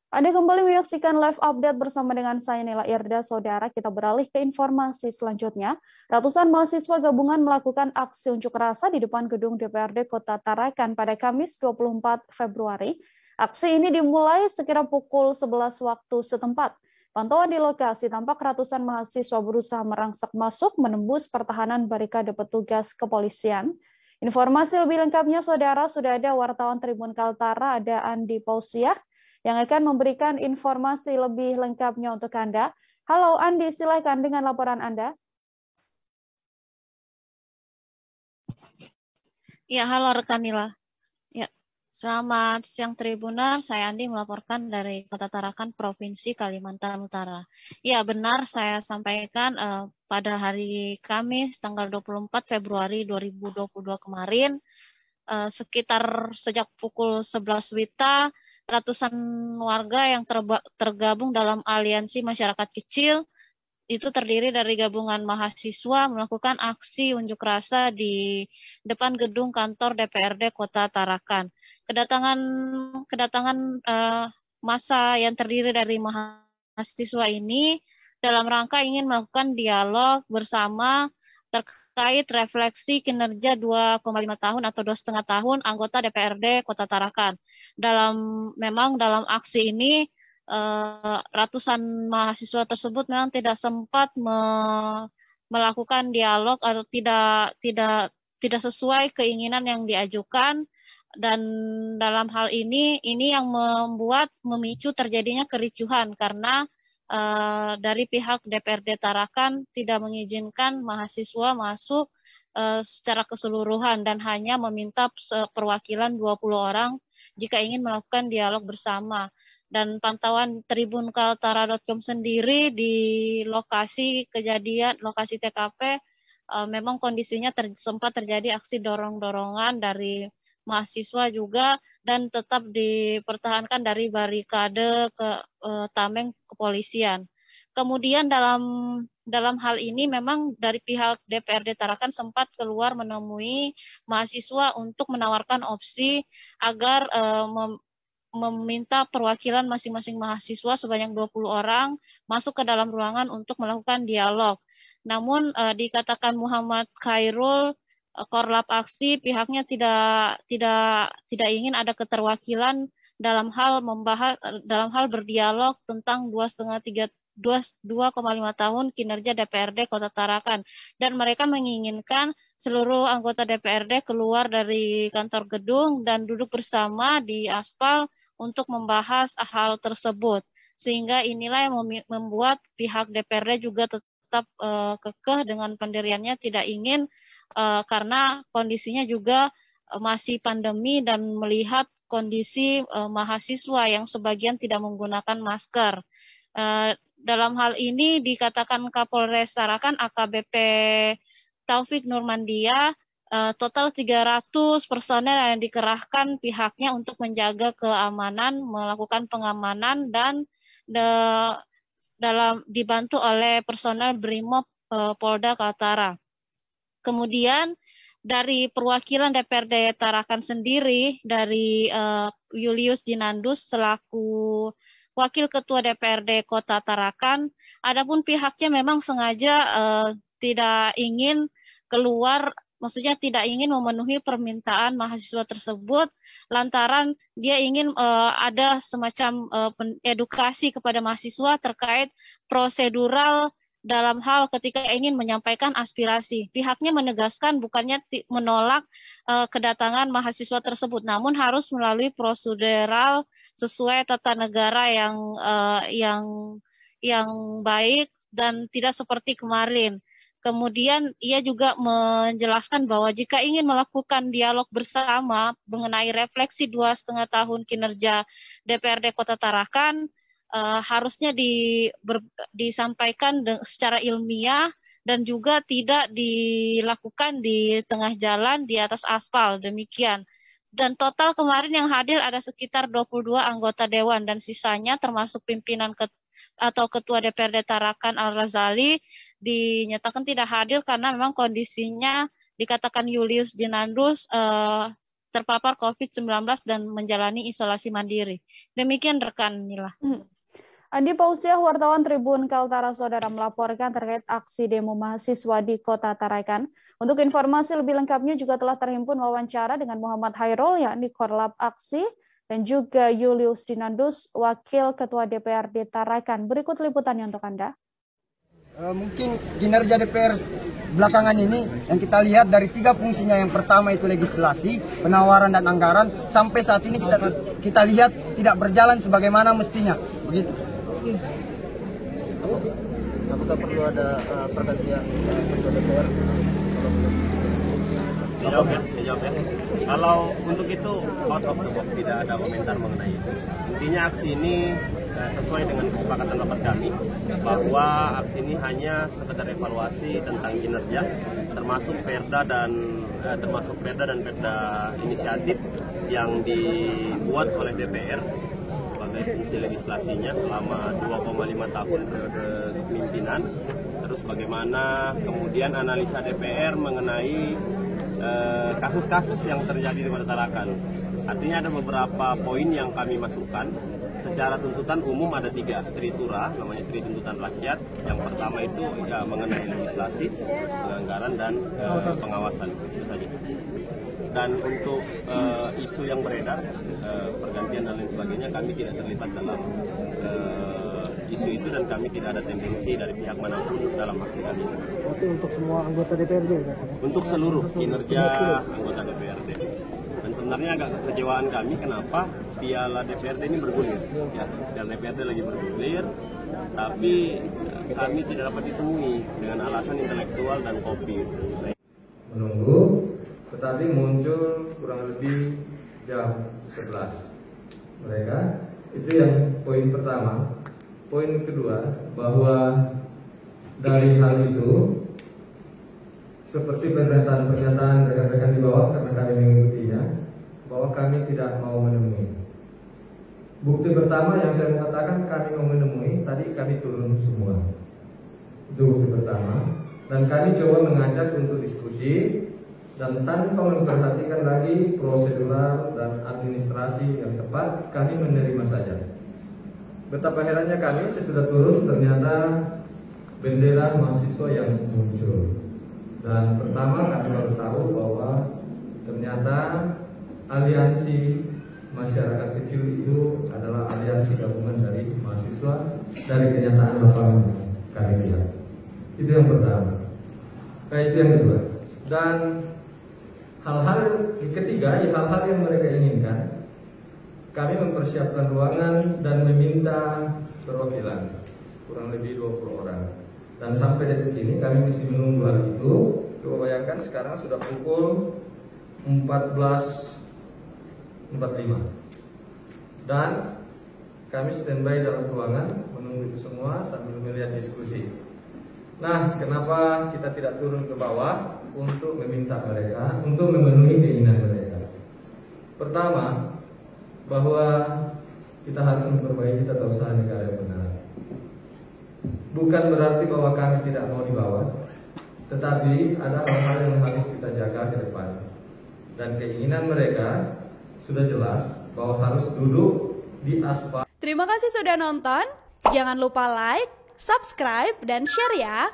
Anda kembali menyaksikan live update bersama dengan saya Nila Irda. Saudara, kita beralih ke informasi selanjutnya. Ratusan mahasiswa gabungan melakukan aksi unjuk rasa di depan gedung DPRD Kota Tarakan pada Kamis 24 Februari. Aksi ini dimulai sekira pukul 11 waktu setempat. Pantauan di lokasi tampak ratusan mahasiswa berusaha merangsak masuk menembus pertahanan barikade petugas kepolisian. Informasi lebih lengkapnya, saudara, sudah ada wartawan Tribun Kaltara, ada Andi Pausiah, yang akan memberikan informasi lebih lengkapnya untuk Anda. Halo Andi, silakan dengan laporan Anda. Ya, halo rekan Nila. Ya, selamat siang Tribunar. Saya Andi melaporkan dari Kota Tarakan, Provinsi Kalimantan Utara. Ya, benar saya sampaikan pada hari Kamis tanggal 24 Februari 2022 kemarin, sekitar sejak pukul 11 WITA, ratusan warga yang tergabung dalam aliansi masyarakat kecil itu terdiri dari gabungan mahasiswa melakukan aksi unjuk rasa di depan gedung kantor DPRD Kota Tarakan. Kedatangan kedatangan massa yang terdiri dari mahasiswa ini dalam rangka ingin melakukan dialog bersama terkait refleksi kinerja 2,5 tahun atau 2,5 tahun anggota DPRD Kota Tarakan. Dalam aksi ini ratusan mahasiswa tersebut memang tidak sempat melakukan dialog atau tidak sesuai keinginan yang diajukan, dan dalam hal ini yang membuat memicu terjadinya kericuhan karena dari pihak DPRD Tarakan tidak mengizinkan mahasiswa masuk secara keseluruhan dan hanya meminta perwakilan 20 orang jika ingin melakukan dialog bersama. Dan pantauan Tribun Kaltara.com sendiri di lokasi kejadian, lokasi TKP, memang kondisinya sempat terjadi aksi dorong-dorongan dari mahasiswa juga dan tetap dipertahankan dari barikade ke tameng kepolisian. Kemudian dalam hal ini memang dari pihak DPRD Tarakan sempat keluar menemui mahasiswa untuk menawarkan opsi agar meminta perwakilan masing-masing mahasiswa sebanyak 20 orang masuk ke dalam ruangan untuk melakukan dialog. Namun dikatakan Muhammad Khairul, Korlap Aksi, pihaknya tidak ingin ada keterwakilan dalam hal berdialog tentang 2,5 tahun kinerja DPRD Kota Tarakan, dan mereka menginginkan seluruh anggota DPRD keluar dari kantor gedung dan duduk bersama di aspal untuk membahas hal tersebut. Sehingga inilah yang membuat pihak DPRD juga tetap kekeh dengan pendiriannya, tidak ingin karena kondisinya juga masih pandemi dan melihat kondisi mahasiswa yang sebagian tidak menggunakan masker. Dalam hal ini dikatakan Kapolres Tarakan AKBP Taufik Nurmandia, total 300 personel yang dikerahkan pihaknya untuk menjaga keamanan, melakukan pengamanan, dan dibantu oleh personel Brimob Polda Kaltara. Kemudian dari perwakilan DPRD Tarakan sendiri, dari Julius Dinandus selaku Wakil Ketua DPRD Kota Tarakan, adapun pihaknya memang sengaja tidak ingin keluar, maksudnya tidak ingin memenuhi permintaan mahasiswa tersebut, lantaran dia ingin ada semacam edukasi kepada mahasiswa terkait prosedural dalam hal ketika ingin menyampaikan aspirasi. Pihaknya menegaskan bukannya menolak kedatangan mahasiswa tersebut, namun harus melalui prosedural sesuai tata negara yang baik dan tidak seperti kemarin. Kemudian ia juga menjelaskan bahwa jika ingin melakukan dialog bersama mengenai refleksi 2,5 tahun kinerja DPRD Kota Tarakan, harusnya disampaikan secara ilmiah dan juga tidak dilakukan di tengah jalan di atas aspal, demikian. Dan total kemarin yang hadir ada sekitar 22 anggota dewan, dan sisanya termasuk pimpinan atau Ketua DPRD Tarakan Al-Razali dinyatakan tidak hadir karena memang kondisinya dikatakan Julius Dinandus terpapar COVID-19 dan menjalani isolasi mandiri. Demikian rekan Nila. Andi Pausiah, wartawan Tribun Kaltara Saudara melaporkan terkait aksi demo mahasiswa di Kota Tarakan. Untuk informasi lebih lengkapnya juga telah terhimpun wawancara dengan Muhammad Hairul, yakni Korlap Aksi, dan juga Julius Dinandus, Wakil Ketua DPRD Tarakan. Berikut liputannya untuk Anda. Mungkin kinerja DPR belakangan ini yang kita lihat dari 3 fungsinya, yang pertama itu legislasi, penawaran dan anggaran, sampai saat ini kita lihat tidak berjalan sebagaimana mestinya. Begitu. Apakah perlu ada pergantian ketua DPR? Dijawab ya. Kalau untuk itu out of the box, tidak ada komentar mengenai itu. Intinya aksi ini sesuai dengan kesepakatan rapat kami bahwa aksi ini hanya sekedar evaluasi tentang kinerja, termasuk Perda dan Perda inisiatif yang dibuat oleh DPR sebagai fungsi legislasinya selama 2,5 tahun periode kepemimpinan. Terus bagaimana kemudian analisa DPR mengenai kasus-kasus yang terjadi di Kota Tarakan. Artinya ada beberapa poin yang kami masukkan. Secara tuntutan umum ada 3 tritura, namanya tri tuntutan rakyat. Yang pertama itu ya mengenai legislasi, penganggaran dan pengawasan, itu saja. Dan untuk isu yang beredar, pergantian dan lain sebagainya, kami tidak terlibat dalam isu itu dan kami tidak ada tendensi dari pihak manapun dalam aksi kami. Berarti untuk semua anggota DPRD? Untuk seluruh kinerja anggota DPRD. Dan sebenarnya agak kekecewaan kami kenapa piala DPRD ini bergulir. Ya, piala DPRD lagi bergulir, tapi kami tidak dapat ditemui dengan alasan intelektual dan COVID. Menunggu, tetapi muncul kurang lebih jam 11 mereka. Itu yang poin pertama. Poin kedua, bahwa dari hal itu seperti pernyataan rekan-rekan di bawah, karena kami mengikutinya, bahwa kami tidak mau menemui. Bukti pertama yang saya mengatakan kami mau menemui, tadi kami turun semua. Itu bukti pertama. Dan kami coba mengajak untuk diskusi, dan tanpa memperhatikan lagi prosedural dan administrasi yang tepat, kami menerima saja. Betapa herannya kami, sesudah turun ternyata bendera mahasiswa yang muncul. Dan pertama kami baru tahu bahwa ternyata aliansi masyarakat kecil itu adalah aliansi gabungan dari mahasiswa dari kenyataan lapangan kami lihat. Itu yang pertama. Itu yang kedua. Dan hal-hal ketiga, hal-hal yang mereka inginkan, kami mempersiapkan ruangan dan meminta perwakilan kurang lebih 20 orang. Dan sampai detik ini kami masih menunggu hal itu. Coba bayangkan sekarang sudah pukul 14.45 dan kami standby dalam ruangan menunggu itu semua sambil melihat diskusi. Nah, kenapa kita tidak turun ke bawah untuk meminta mereka untuk memenuhi keinginan mereka? Pertama, bahwa kita harus memperbaiki tata usaha negara yang benar. Bukan berarti bahwa kami tidak mau dibawa, tetapi ada hal-hal yang harus kita jaga ke depan. Dan keinginan mereka sudah jelas bahwa harus duduk di aspal. Terima kasih sudah nonton. Jangan lupa like, subscribe, dan share ya.